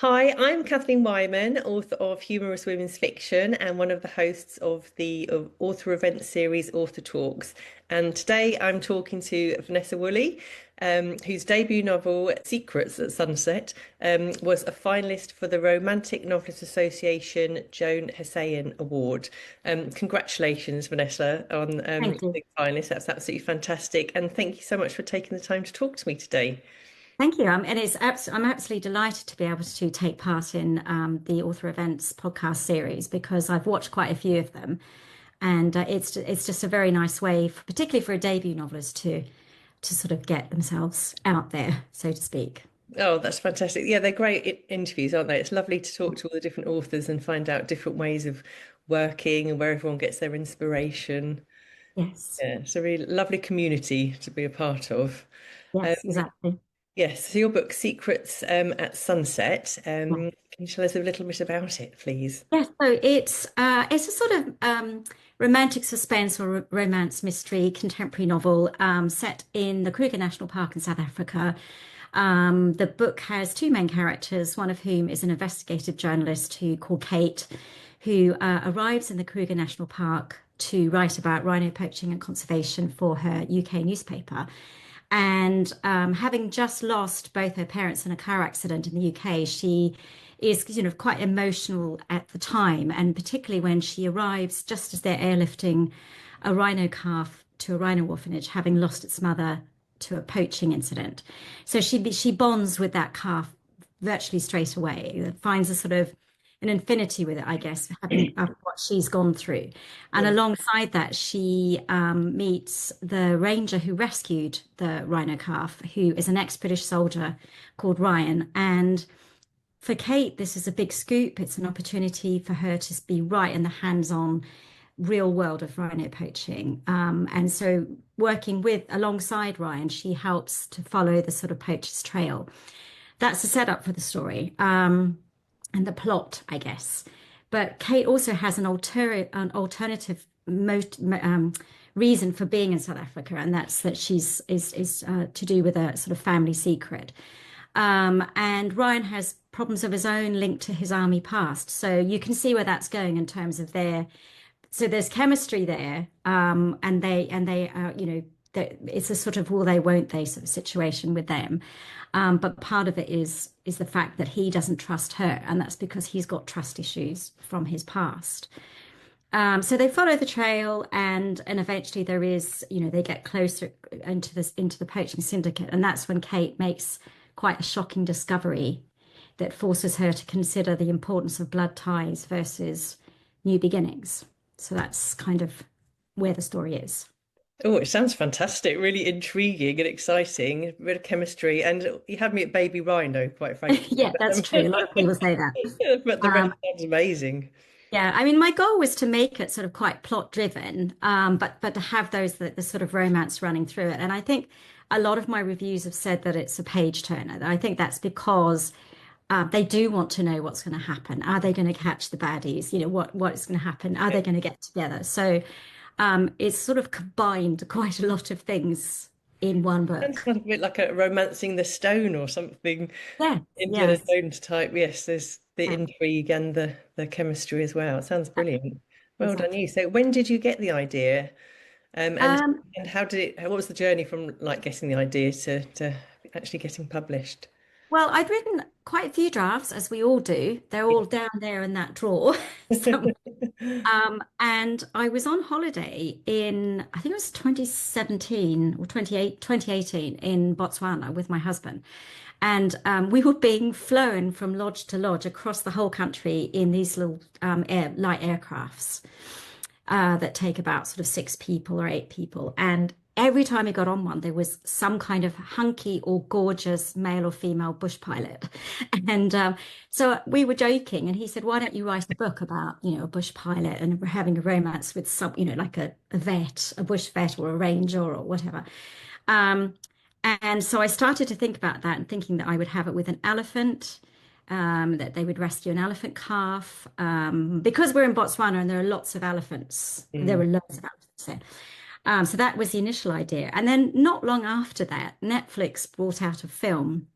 Hi, I'm Kathleen Wyman, author of Humorous Women's Fiction and one of the hosts of the author event series Author Talks. And today I'm talking to Vanessa Woolley, whose debut novel, Secrets at Sunset, was a finalist for the Romantic Novelist Association Joan Hussein Award. Congratulations, Vanessa, on Thank you. being finalist. That's absolutely fantastic. And thank you so much for taking the time to talk to me today. Thank you. And I'm absolutely delighted to be able to take part in the Author Events podcast series because I've watched quite a few of them, and it's just a very nice way, particularly for a debut novelist, to sort of get themselves out there, so to speak. Oh, that's fantastic. Yeah, they're great interviews, aren't they? It's lovely to talk to all the different authors and find out different ways of working and where everyone gets their inspiration. Yes. Yeah, it's a really lovely community to be a part of. Um, Yes, exactly. yes, so your book, Secrets at Sunset, Yeah. can you tell us a little bit about it, please? Yeah, so it's a sort of romantic suspense or romance mystery contemporary novel set in the Kruger National Park in South Africa. The book has two main characters, one of whom is an investigative journalist who called Kate, who arrives in the Kruger National Park to write about rhino poaching and conservation for her UK newspaper. And having just lost both her parents in a car accident in the UK, she is, quite emotional at the time, and particularly when she arrives just as they're airlifting a rhino calf to a rhino orphanage, having lost its mother to a poaching incident. So she bonds with that calf virtually straight away, finds a sort of an infinity with it, I guess, having after what she's gone through. And Yeah. alongside that, she meets the ranger who rescued the rhino calf, who is an ex-British soldier called Ryan. And for Kate, this is a big scoop. It's an opportunity for her to be right in the hands-on real world of rhino poaching. And so working with alongside Ryan, she helps to follow the sort of poacher's trail. That's the setup for the story, and the plot, I guess. But Kate also has an alternative reason for being in South Africa, and that's that she's is to do with a sort of family secret. And Ryan has problems of his own linked to his army past. So you can see where that's going in terms of their. So there's chemistry there, it's a sort of will they, won't they sort of situation with them. But part of it is the fact that he doesn't trust her, and that's because he's got trust issues from his past. So they follow the trail, and eventually there is, they get closer into the poaching syndicate, and that's when Kate makes quite a shocking discovery that forces her to consider the importance of blood ties versus new beginnings. So that's kind of where the story is. Oh, it sounds fantastic, really intriguing and exciting. A bit of chemistry, and you had me at Baby Rhino, quite frankly. Yeah, that's true. A lot of people say that. But the rest Um, sounds amazing. Yeah, I mean, my goal was to make it sort of quite plot driven, but to have the sort of romance running through it. And I think a lot of my reviews have said that it's a page turner. I think that's because they do want to know what's going to happen. Are they going to catch the baddies? What is going to happen? Are they going to get together? So it's sort of combined quite a lot of things in one Sounds book. kind of a bit like a romancing the stone or something. Yes, Indiana yes, Jones type. Yes, there's the yeah, intrigue and the chemistry as well. It sounds brilliant. Well done exactly. you. So when did you get the idea? Um, and Um, and how did it, what was the journey from like getting the idea to actually getting published? Well, I'd written quite a few drafts, as we all do. They're all down there in that drawer. So, and I was on holiday in, I think it was 2017 or 2018 in Botswana with my husband. And we were being flown from lodge to lodge across the whole country in these little light aircrafts that take about sort of six people or eight people. And every time we got on one, there was some kind of hunky or gorgeous male or female bush pilot. And so we were joking, and he said, "Why don't you write a book about, a bush pilot and having a romance with some, like a vet, a bush vet or a ranger or whatever." Um, and so I started to think about that and thinking that I would have it with an elephant, that they would rescue an elephant calf. Because we're in Botswana and there are lots of elephants, there Mm. were loads of elephants there. So that was the initial idea. And then not long after that, Netflix brought out a film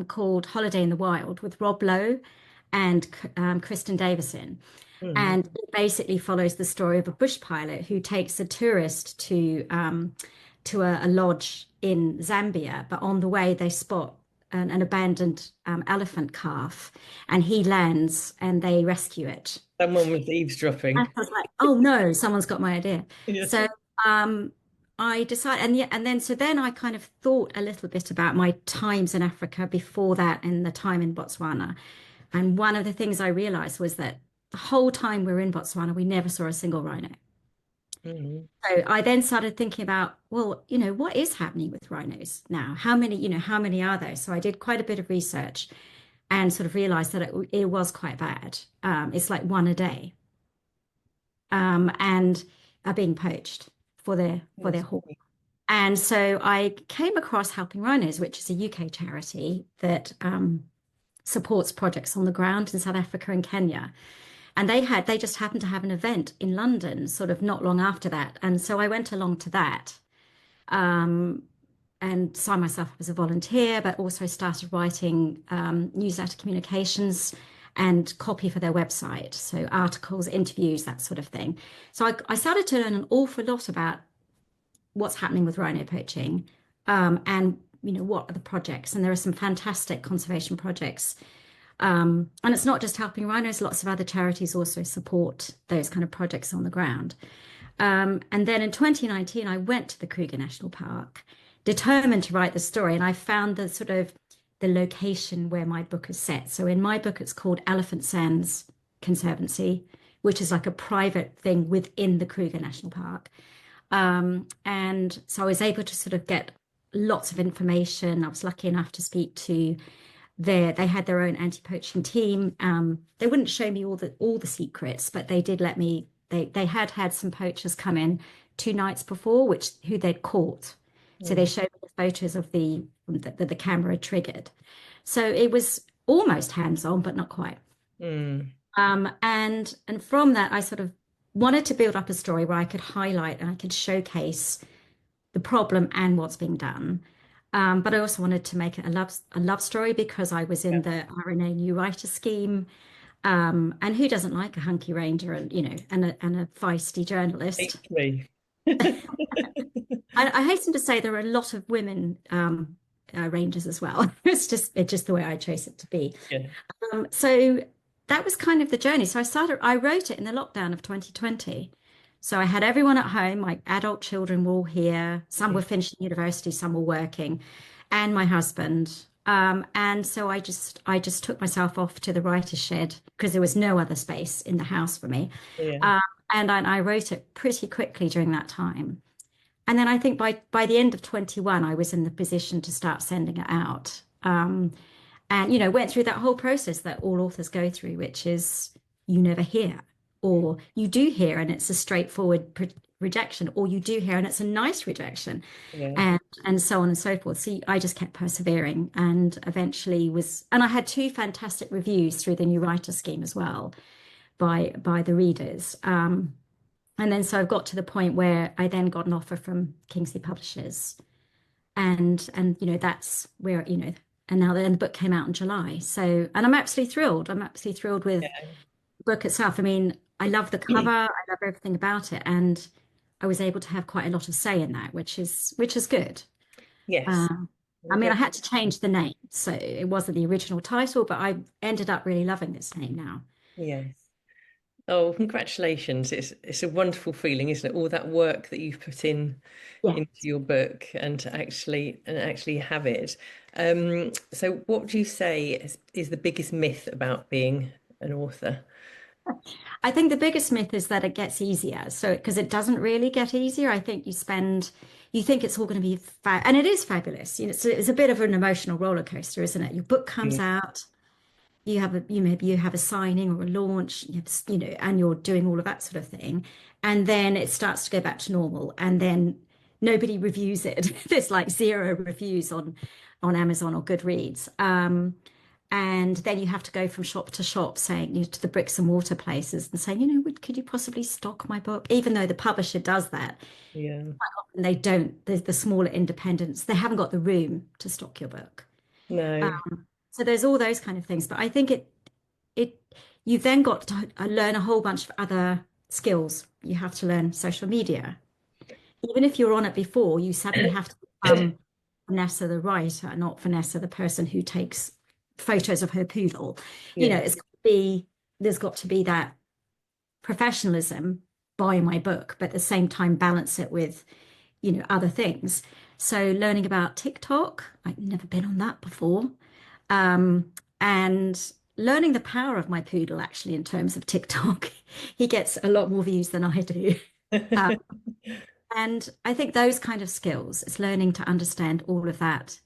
called Holiday in the Wild with Rob Lowe and Kristen Davison. Mm. And it basically follows the story of a bush pilot who takes a tourist to a lodge in Zambia, but on the way they spot an abandoned elephant calf, and he lands and they rescue it. Someone was And eavesdropping. I was like, oh no, someone's got my idea. Yeah. So um, I decided, and then so then I kind of thought a little bit about my times in Africa before that and the time in Botswana. And one of the things I realized was that the whole time we were in Botswana, we never saw a single rhino. Mm. So I then started thinking about, well, what is happening with rhinos now? How many are there? So I did quite a bit of research and sort of realized that it was quite bad. It's like one a day, and are being poached for their Yes. haul. And so I came across Helping Rhinos, which is a UK charity that supports projects on the ground in South Africa and Kenya. And they just happened to have an event in London sort of not long after that. And so I went along to that, um, and signed myself up as a volunteer, but also started writing newsletter communications and copy for their website. So articles, interviews, that sort of thing. So I started to learn an awful lot about what's happening with rhino poaching, and what are the projects. And there are some fantastic conservation projects, and it's not just Helping Rhinos, lots of other charities also support those kind of projects on the ground. And then in 2019, I went to the Kruger National Park, determined to write the story, and I found the location where my book is set. So in my book, it's called Elephant Sands Conservancy, which is like a private thing within the Kruger National Park. And so I was able to sort of get lots of information. I was lucky enough to speak to they had their own anti-poaching team. They wouldn't show me all the secrets, but they did let me. They had some poachers come in 2 nights before, who they'd caught. So they Mm. showed me the photos of the camera triggered. So it was almost hands-on, but not quite. Mm. And from that, I sort of wanted to build up a story where I could highlight and I could showcase the problem and what's being done. But I also wanted to make it a love story because I was Yeah. in the RNA New Writer Scheme. And who doesn't like a hunky ranger and a feisty journalist? Equally. I hasten to say there are a lot of women rangers as well. It's just the way I chose it to be. Yeah. So that was kind of the journey. So I wrote it in the lockdown of 2020. So I had everyone at home, my adult children were all here. Some were finishing university, some were working, and my husband. And so I just took myself off to the writer's shed because there was no other space in the house for me. Yeah. Um, and I wrote it pretty quickly during that time. And then I think by the end of 21, I was in the position to start sending it out. And went through that whole process that all authors go through, which is you never hear, or you do hear and it's a straightforward rejection, or you do hear and it's a nice rejection, Yeah. and so on and so forth. So I just kept persevering and eventually and I had 2 fantastic reviews through the New Writer Scheme as well by the readers. And then so I've got to the point where I then got an offer from Kingsley Publishers, and that's where and now the book came out in July. So, and I'm absolutely thrilled. I'm absolutely thrilled with Yeah. the book itself. I mean, I love the cover, I love everything about it, and I was able to have quite a lot of say in that, which is good. Yes. Um, I mean, I Okay. had to change the name, so it wasn't the original title, but I ended up really loving this name now. Yes. Oh, congratulations. It's a wonderful feeling, isn't it? All that work that you've put Yeah. into your book and to actually have it. So what would you say is the biggest myth about being an author? I think the biggest myth is that it gets easier. So, because it doesn't really get easier. I think you think it's all going to be, and it is fabulous. It's a bit of an emotional roller coaster, isn't it? Your book comes Mm. out, maybe you have a signing or a launch, and you're doing all of that sort of thing. And then it starts to go back to normal. And then nobody reviews it. There's like 0 reviews on Amazon or Goodreads. And then you have to go from shop to shop saying, to the bricks and mortar places and saying, could you possibly stock my book? Even though the publisher does that, Yeah. and they don't, the smaller independents, they haven't got the room to stock your book. No. So there's all those kind of things. But I think it you've then got to learn a whole bunch of other skills. You have to learn social media. Even if you're on it before, you suddenly have to become Vanessa the writer, not Vanessa the person who takes photos of her poodle. Yeah. It's got to be there's got to be that professionalism by my book, but at the same time balance it with, other things. So learning about TikTok, I've never been on that before. And learning the power of my poodle actually in terms of TikTok. He gets a lot more views than I do. Uh, and I think those kind of skills, it's learning to understand all of that.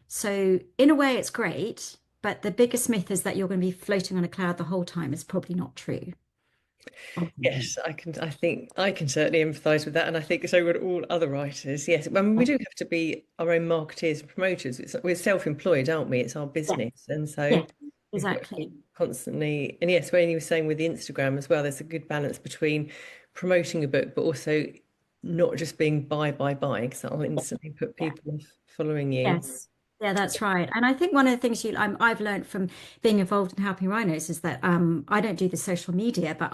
So in a way, it's great, but the biggest myth is that you're going to be floating on a cloud the whole time is probably not true. Yes, I can. I think I can certainly empathise with that, and I think so would all other writers. Yes, I mean, we do have to be our own marketeers and promoters. We're self-employed, aren't we? It's our Yeah, business, and so yeah, we've got to keep exactly. constantly. And yes, when you were saying with the Instagram as well, there's a good balance between promoting a book, but also not just being buy, because that'll instantly put Yeah. people off following you. Yes. Yeah, that's right. And I think one of the things I've learned from being involved in helping rhinos is that I don't do the social media, but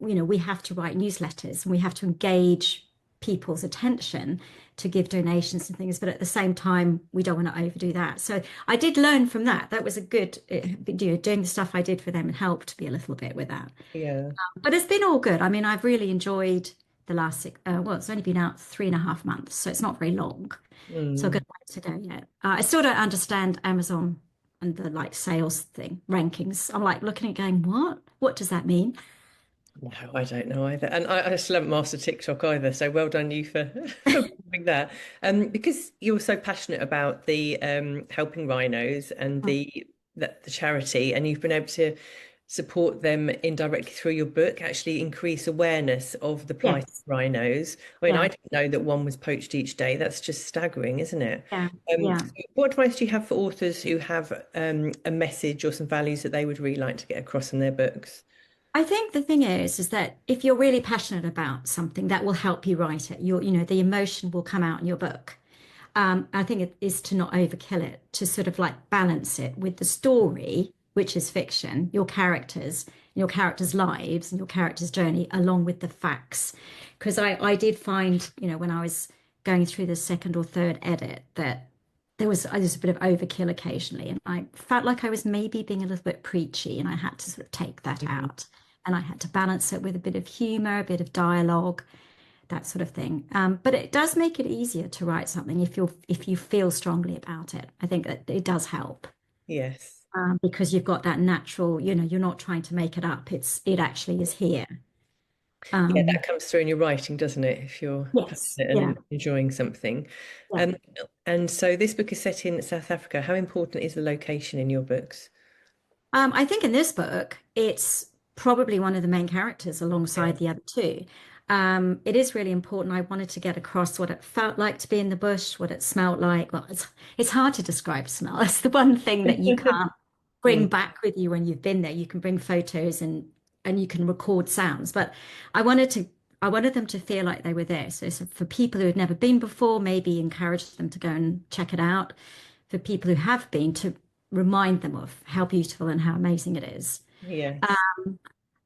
we have to write newsletters and we have to engage people's attention to give donations and things. But at the same time, we don't want to overdo that. So I did learn from that. That was a good, doing the stuff I did for them and helped me a little bit with that. Yeah. But it's been all good. I mean, I've really enjoyed the last well, it's only been out 3.5 months, so it's not very long. So a Mm. good way to go yet. I still don't understand Amazon and the like sales thing, rankings. I'm like looking at it going, what? What does that mean? No, I don't know either. And I still haven't mastered TikTok either. So well done you for, for doing that. Because you're so passionate about the helping rhinos and the charity, and you've been able to support them indirectly through your book, actually increase awareness of the plight of Yes. rhinos. I mean, I Yeah. didn't know that one was poached each day. That's just staggering, isn't it? Yeah. So Yeah. what advice do you have for authors who have a message or some values that they would really like to get across in their books? I think the thing is that if you're really passionate about something, that will help you write it. The emotion will come out in your book. I think it is to not overkill it, to sort of like balance it with the story, which is fiction, your characters' lives and your characters' journey, along with the facts. Because I did find, when I was going through the second or third edit, that there was a bit of overkill occasionally, and I felt like I was maybe being a little bit preachy, and I had to sort of take that Mhm. out, and I had to balance it with a bit of humor, a bit of dialogue, that sort of thing. But it does make it easier to write something if you feel strongly about it. I think that it does help Yes. because you've got that natural, you're not trying to make it up. It actually is here. Yeah, Um, that comes through in your writing, doesn't it? If you're yes, passionate yeah, and enjoying something. yeah. Um, and so this book is set in South Africa. How important is the location in your books? I think in this book, it's probably one of the main characters Yeah. alongside the other two. It is really important. I wanted to get across what it felt like to be in the bush, what it smelled like. Well, it's hard to describe smell. It's the one thing that you can't bring Mm, back with you when you've been there. You can bring photos and you can record sounds, but I wanted them to feel like they were there. So for people who had never been before, maybe encourage them to go and check it out. For people who have been, to remind them of how beautiful and how amazing it is. yes.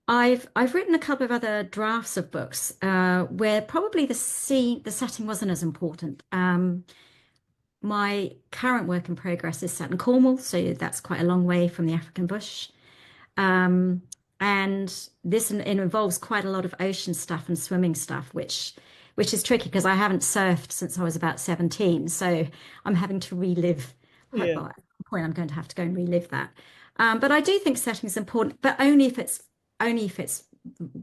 I've written a couple of other drafts of books where probably the setting wasn't as important. My current work in progress is set in Cornwall, so that's quite a long way from the African bush. Um, and this it involves quite a lot of ocean stuff and swimming stuff, which is tricky because I haven't surfed since I was about 17. So I'm having to relive, Yeah. well, at some point I'm going to have to go and relive that. But I do think setting is important, but only if it's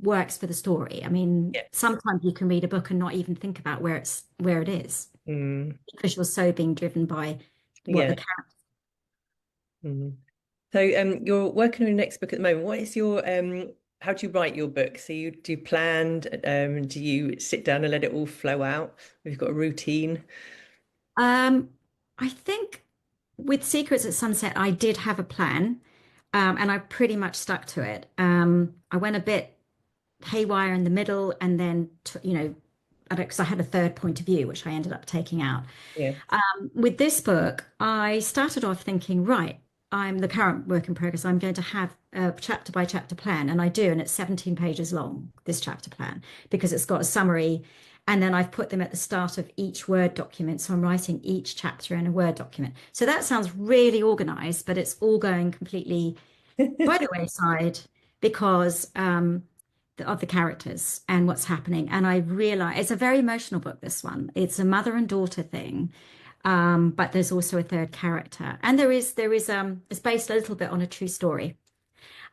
works for the story. I mean, Yes. sometimes you can read a book and not even think about where it is Mm, because you're so being driven by what yeah. the character. Mm. So you're working on your next book at the moment. What is your how do you write your book? So you do you plan, do you sit down and let it all flow out? Have you got a routine? Um, I think with Secrets at Sunset, I did have a plan, and I pretty much stuck to it. I went a bit haywire in the middle, and then because I had a third point of view, which I ended up taking out. Yeah. With this book, I started off thinking, right, I'm the current work in progress. I'm going to have a chapter by chapter plan, and I do, and it's 17 pages long, this chapter plan, because it's got a summary, and then I've put them at the start of each Word document. So I'm writing each chapter in a Word document. So that sounds really organized, but it's all going completely by the wayside because of the characters and what's happening. And I realize it's a very emotional book, this one. It's a mother and daughter thing. But there's also a third character. And it's based a little bit on a true story.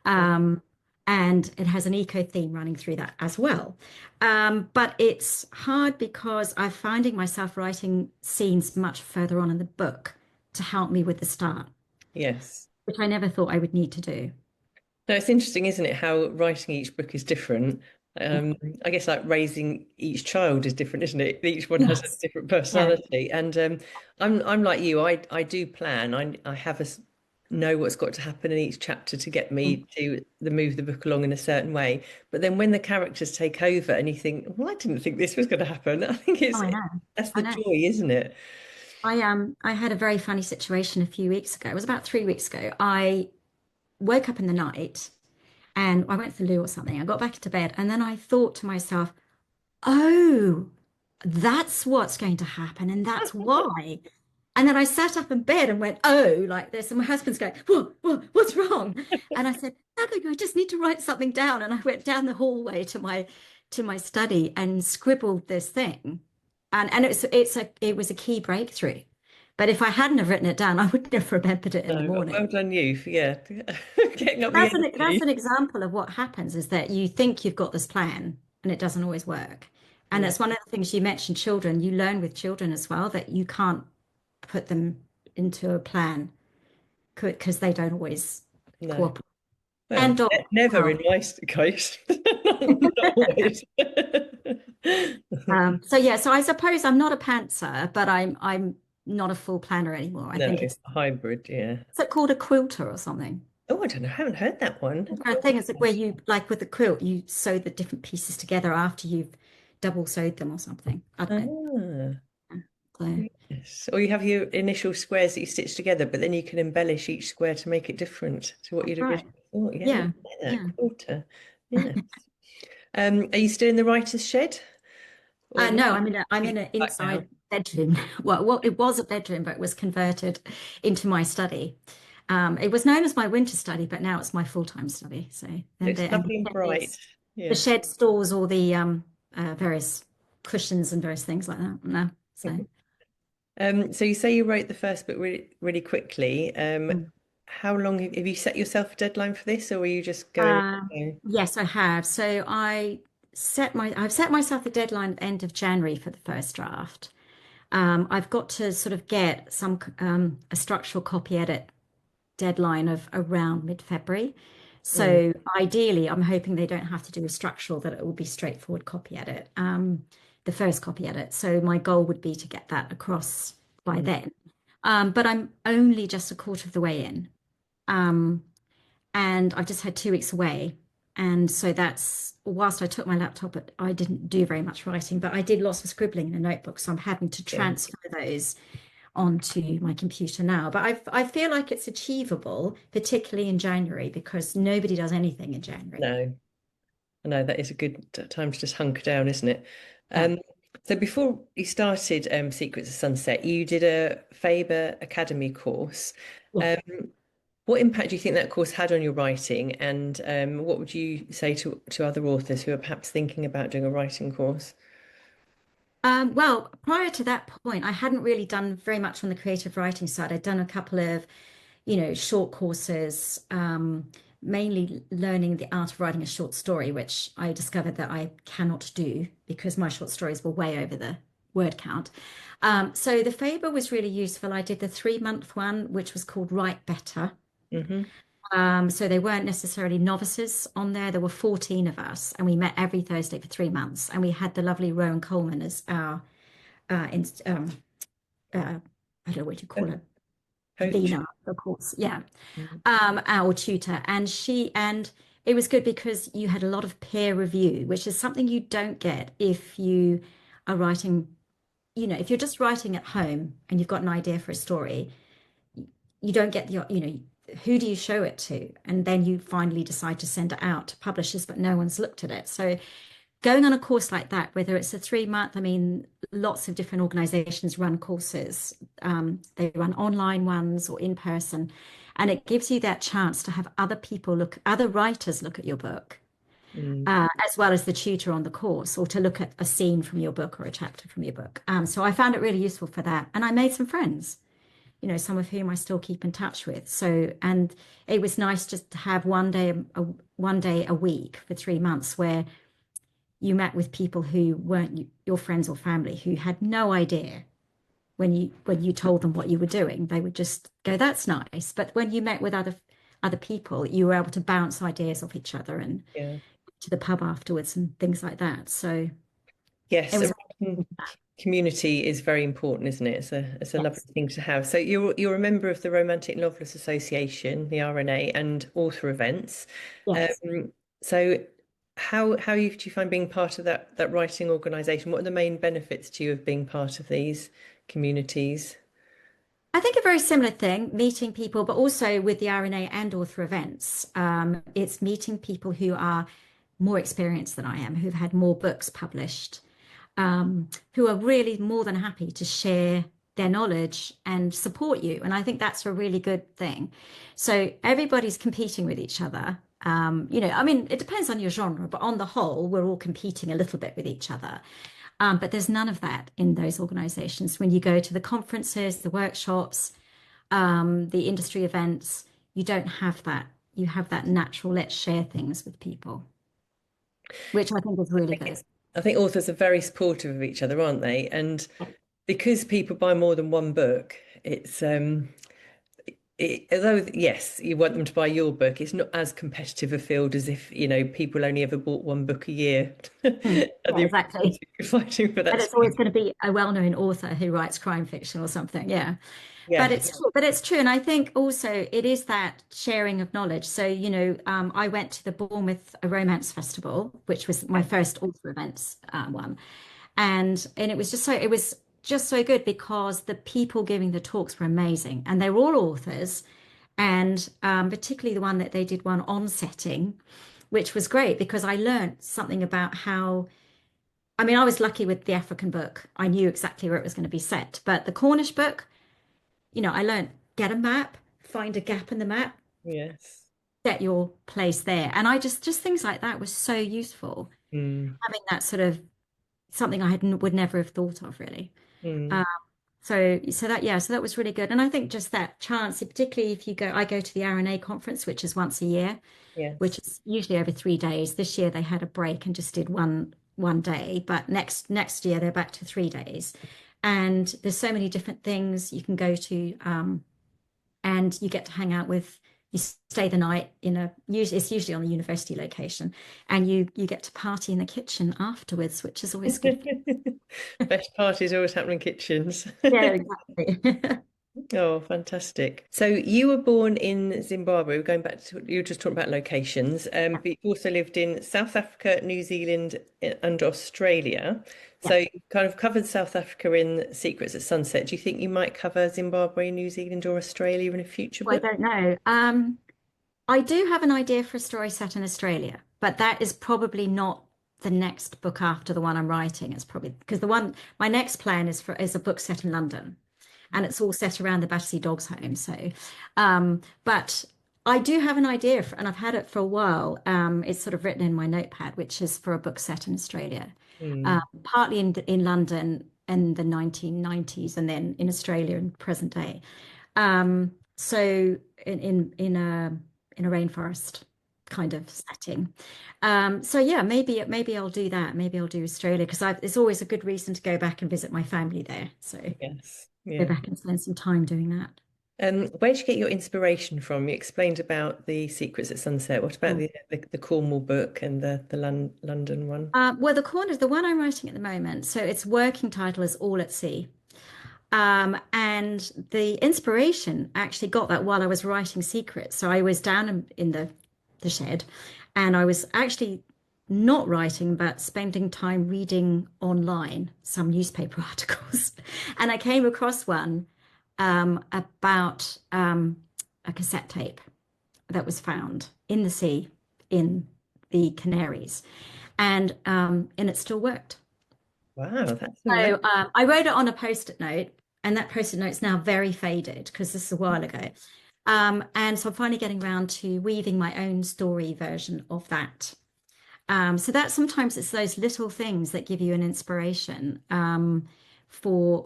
Um, and it has an eco theme running through that as well. But it's hard because I'm finding myself writing scenes much further on in the book to help me with the start, Yes. which I never thought I would need to do. No, it's interesting, isn't it, how writing each book is different. Yeah. I guess like raising each child is different, isn't it? Each one has a Yes. different Yeah. personality. And I'm like you. I do plan. I have know what's got to happen in each chapter to get me to move the book along in a certain way. But then when the characters take over and you think, well, I didn't think this was going to happen. I think Oh, it's I know. that's I the know. joy, isn't it? I had a very funny situation a few weeks ago. It was about 3 weeks ago. I woke up in the night and I went to the loo or something. I got back into bed and then I thought to myself, oh, that's what's going to happen and that's why. And then I sat up in bed and went, oh, like this. And my husband's going, what's wrong? And I said, nothing, I just need to write something down. And I went down the hallway to my study and scribbled this thing. And it was a key breakthrough. But if I hadn't have written it down, I wouldn't have remembered it in the No, morning. well done you for getting up But the that's energy. an example of what happens is that you think you've got this plan and it doesn't always work. And No, it's one of the things you mentioned children, you learn with children as well that you can't put them into a plan because they don't always no. cooperate. Well, And dogs as never in well. my case. Not always. So yeah, so I suppose I'm not a pantser, but I'm not a full planner anymore. I No, think it's hybrid, yeah. is it called a quilter or something? Oh, I don't know. I haven't heard that one. I think it's like where you like with the quilt, you sew the different pieces together after you've double sewed them or something. I don't know. Ah, So, yes. Or you have your initial squares that you stitch together, but then you can embellish each square to make it different to what you'd right. originally thought. Yeah, I Yeah. didn't like Yeah. that. Quarter. Yeah. Are you still in the writer's shed? Or No, I'm you in an back now? inside bedroom. Well, it was a bedroom, but it was converted into my study. It was known as my winter study, but now it's my full-time study. So, It's and lovely and bright. the Yeah. shed stores all the various cushions and various things like that now. So, So you say you wrote the first book really, really quickly. mm. How long have you set yourself a deadline for this, or were you just going? Uh, yes, I have. So I've set myself a deadline at the end of January for the first draft. I've got to sort of get a structural copy edit deadline of around mid-February. Mm, So ideally, I'm hoping they don't have to do a structural, that it will be straightforward copy edit, the first copy edit. So my goal would be to get that across by mm, then. But I'm only just a quarter of the way in. Um, and I've just had 2 weeks away. And so whilst I took my laptop, I didn't do very much writing, but I did lots of scribbling in a notebook. So I'm having to yeah. transfer those onto my computer now. But I feel like it's achievable, particularly in January, because nobody does anything in January. No, I know that is a good time to just hunker down, isn't it? Yeah. Um, so before you started Secrets of Sunset, you did a Faber Academy course. Yeah. Um, what impact do you think that course had on your writing, and what would you say to other authors who are perhaps thinking about doing a writing course? Well, prior to that point, I hadn't really done very much on the creative writing side. I'd done a couple of, short courses, mainly learning the art of writing a short story, which I discovered that I cannot do because my short stories were way over the word count. So the Faber was really useful. I did the 3 month one, which was called Write Better. Hmm. So they weren't necessarily novices on there. There were 14 of us, and we met every Thursday for 3 months. And we had the lovely Rowan Coleman as our, uh, in, um, I don't know what you call it, Coach. convener, of course. Yeah, Mhm. our tutor, and it was good because you had a lot of peer review, which is something you don't get if you are writing, if you're just writing at home and you've got an idea for a story, you don't get who do you show it to? And then you finally decide to send it out to publishers, but no one's looked at it. So going on a course like that, whether it's a 3 month, I mean, lots of different organizations run courses. They run online ones or in person, and it gives you that chance to have other writers look at your book, Mm. as well as the tutor on the course, or to look at a scene from your book or a chapter from your book. So I found it really useful for that, and I made some friends, some of whom I still keep in touch with. So, and it was nice just to have one day a week for 3 months where you met with people who weren't your friends or family, who had no idea when you told them what you were doing. They would just go, "That's nice." But when you met with other people, you were able to bounce ideas off each other and Yeah. to the pub afterwards and things like that. So it Yes, a was, writing community is very important, isn't it? It's a lovely yes, thing to have. So you're a member of the Romantic Novelist Association, the RNA, and author events. yes. Um, so do you find being part of that writing organisation? What are the main benefits to you of being part of these communities? I think a very similar thing, meeting people, but also with the RNA and author events. It's meeting people who are more experienced than I am, who've had more books published, who are really more than happy to share their knowledge and support you. And I think that's a really good thing. So everybody's competing with each other. I mean, it depends on your genre, but on the whole, we're all competing a little bit with each other. But there's none of that in those organizations. When you go to the conferences, the workshops, the industry events, you don't have that. You have that natural, let's share things with people, which I think is really good. I think authors are very supportive of each other, aren't they? And because people buy more than one book, although yes, you want them to buy your book, it's not as competitive a field as if, people only ever bought one book a year. And Yeah, the exactly. you're fighting for And that it's always space. going to be a well-known author who writes crime fiction or something. Yeah. But Yes. it's true. But it's true. And I think also it is that sharing of knowledge. So, I went to the Bournemouth Romance Festival, which was my first author events one. And it was just so good because the people giving the talks were amazing. And they were all authors. And particularly the one that they did one on setting, which was great because I learned something about how I mean, I was lucky with the African book. I knew exactly where it was going to be set. But the Cornish book, I learned get a map, find a gap in the map, Yes. set your place there. And I just things like that was so useful. Mm, Having that sort of something I would never have thought of really. mm, Um, so that was really good. And I think just that chance, particularly if I go to the RNA conference, which is once a year, which yes. is usually over 3 days. This year they had a break and just did one day, but next year they're back to 3 days. And there's so many different things you can go to, and you get to hang out with. You stay the night it's usually on the university location, and you get to party in the kitchen afterwards, which is always good. Best parties always happen in kitchens. Yeah, exactly. Oh, fantastic. So you were born in Zimbabwe. We're going back to, you were just talking about locations, but you've also lived in South Africa, New Zealand, and Australia. Yeah. So you kind of covered South Africa in Secrets at Sunset. Do you think you might cover Zimbabwe, New Zealand, or Australia in a future Well, I book? don't know. I do have an idea for a story set in Australia, but that is probably not the next book after the one I'm writing. It's probably because my next plan is a book set in London, and it's all set around the Battersea Dogs Home. So, but I do have an idea, and I've had it for a while. It's sort of written in my notepad, which is for a book set in Australia, Hmm. partly in London in the 1990s, and then in Australia in present day. So in a rainforest kind of setting. So yeah, maybe I'll do that. Maybe I'll do Australia because it's always a good reason to go back and visit my family there. So Yes. go Yeah. back and spend some time doing that. Where did you get your inspiration from? You explained about the Secrets at Sunset. What about Mm. the Cornwall book and the London one? Well, the one I'm writing at the moment, so its working title is All at Sea. And the inspiration actually got that while I was writing Secrets. So I was down in the shed, and I was actually not writing, but spending time reading online some newspaper articles. And I came across one about a cassette tape that was found in the sea in the Canaries, and it still worked. Wow, that's So amazing. I wrote it on a post-it note, and that post-it note's now very faded because this is a while ago. And so I'm finally getting around to weaving my own story version of that. So that sometimes it's those little things that give you an inspiration for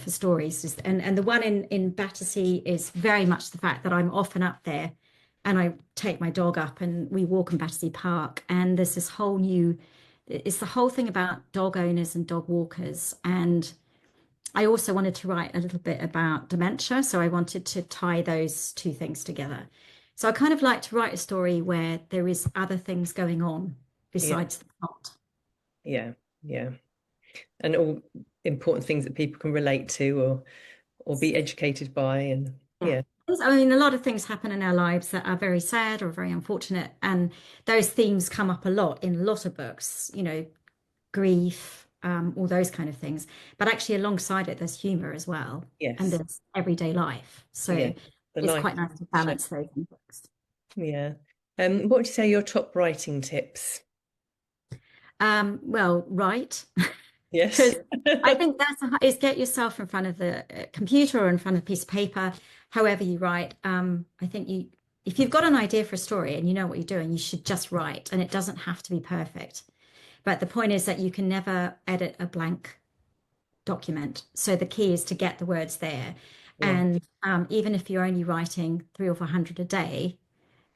stories. And the one in Battersea is very much the fact that I'm often up there, and I take my dog up and we walk in Battersea Park, and there's this whole new it's the whole thing about dog owners and dog walkers. And I also wanted to write a little bit about dementia, so I wanted to tie those two things together. So I kind of like to write a story where there is other things going on Yeah, besides the plot. yeah, yeah. And all important things that people can relate to or be educated by. And Yeah. yeah, I mean, a lot of things happen in our lives that are very sad or very unfortunate, and those themes come up a lot in a lot of books, grief, all those kind of things. But actually, alongside it, there's humor as well, and yes, there's everyday life. yeah. So The it's life quite nice to show. balance those in books. Yeah. What would you say are your top writing tips? Well, right, Yes. because I think is get yourself in front of the computer or in front of a piece of paper, however you write. I think if you've got an idea for a story and you know what you're doing, you should just write, and it doesn't have to be perfect. But the point is that you can never edit a blank document. So the key is to get the words there. Yeah, And even if you're only writing 300 or 400 a day,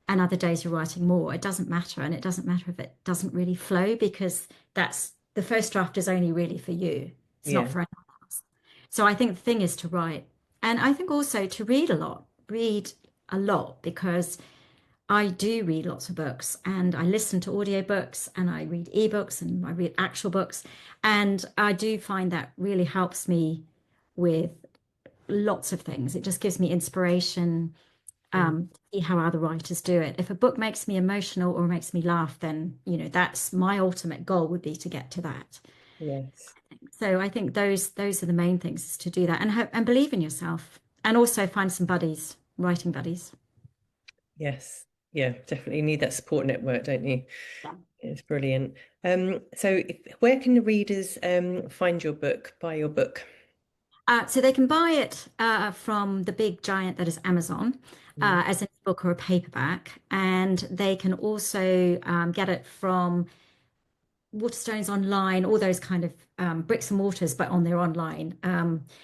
and other days you're writing more, it doesn't matter. And it doesn't matter if it doesn't really flow, because that's the first draft is only really for you. It's not yeah, for anyone else. So I think the thing is to write. And I think also to read a lot, because I do read lots of books, and I listen to audiobooks, and I read ebooks, and I read actual books. And I do find that really helps me with lots of things. It just gives me inspiration, mm, see how other writers do it. If a book makes me emotional or makes me laugh, then, that's my ultimate goal would be to get to that. yes, So I think those are the main things, is to do that and believe in yourself, and also find some buddies, writing buddies. yes. Yeah, definitely need that support network, don't you? Yeah. It's brilliant. Where can the readers find your book, buy your book? So they can buy it from the big giant that is Amazon, Mm, as an ebook or a paperback, and they can also get it from Waterstones online, all those kind of bricks and mortars, but on their online.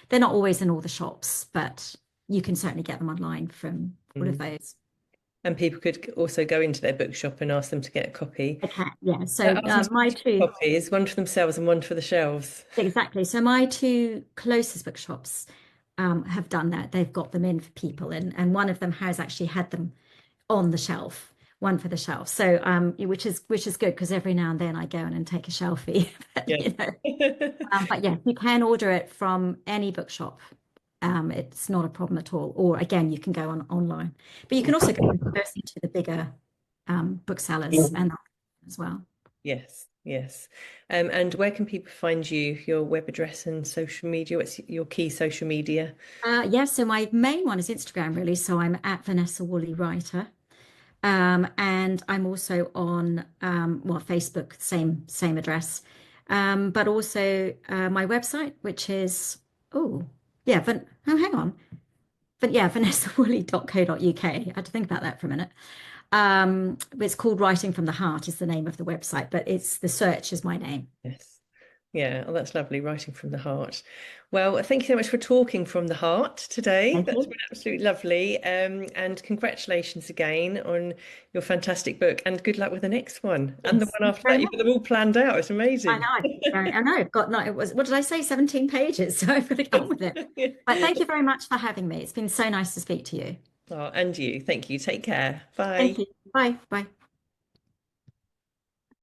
They're not always in all the shops, but you can certainly get them online from all of mm. those. And people could also go into their bookshop and ask them to get a copy. Okay, yeah. So Ask them to my get two two, copies, one for themselves and one for the shelves. exactly. So my two closest bookshops have done that. They've got them in for people, and one of them has actually had them on the shelf, one for the shelf. So which is good, because every now and then I go in and take a shelfie. But, Yeah. but yeah, you can order it from any bookshop. It's not a problem at all. Or again, you can go on online, but you can also go in person to the bigger booksellers and that as well. Yes, yes. And where can people find you, your web address and social media? What's your key social media? Yeah, so my main one is Instagram, really. So I'm at Vanessa Woolley Writer. And I'm also on Facebook, same address. But also my website, which is oh yeah, hang on. But yeah, vanessawoolley.co.uk. I had to think about that for a minute. It's called Writing from the Heart is the name of the website, but it's the search is my name. Yes. Yeah, oh, that's lovely, writing from the heart. Well, thank you so much for talking from the heart today. Thank That's you. been absolutely lovely. And congratulations again on your fantastic book, and good luck with the next one and the Yes, one thank you after very that. You've much. got them all planned out. It's I amazing. know. I know. I've got no, it was, what did I say? 17 pages. So I've got to get on with it. But thank you very much for having me. It's been so nice to speak to you. Oh, and you. Thank you. Take care. Thank Bye. you. Bye. Bye.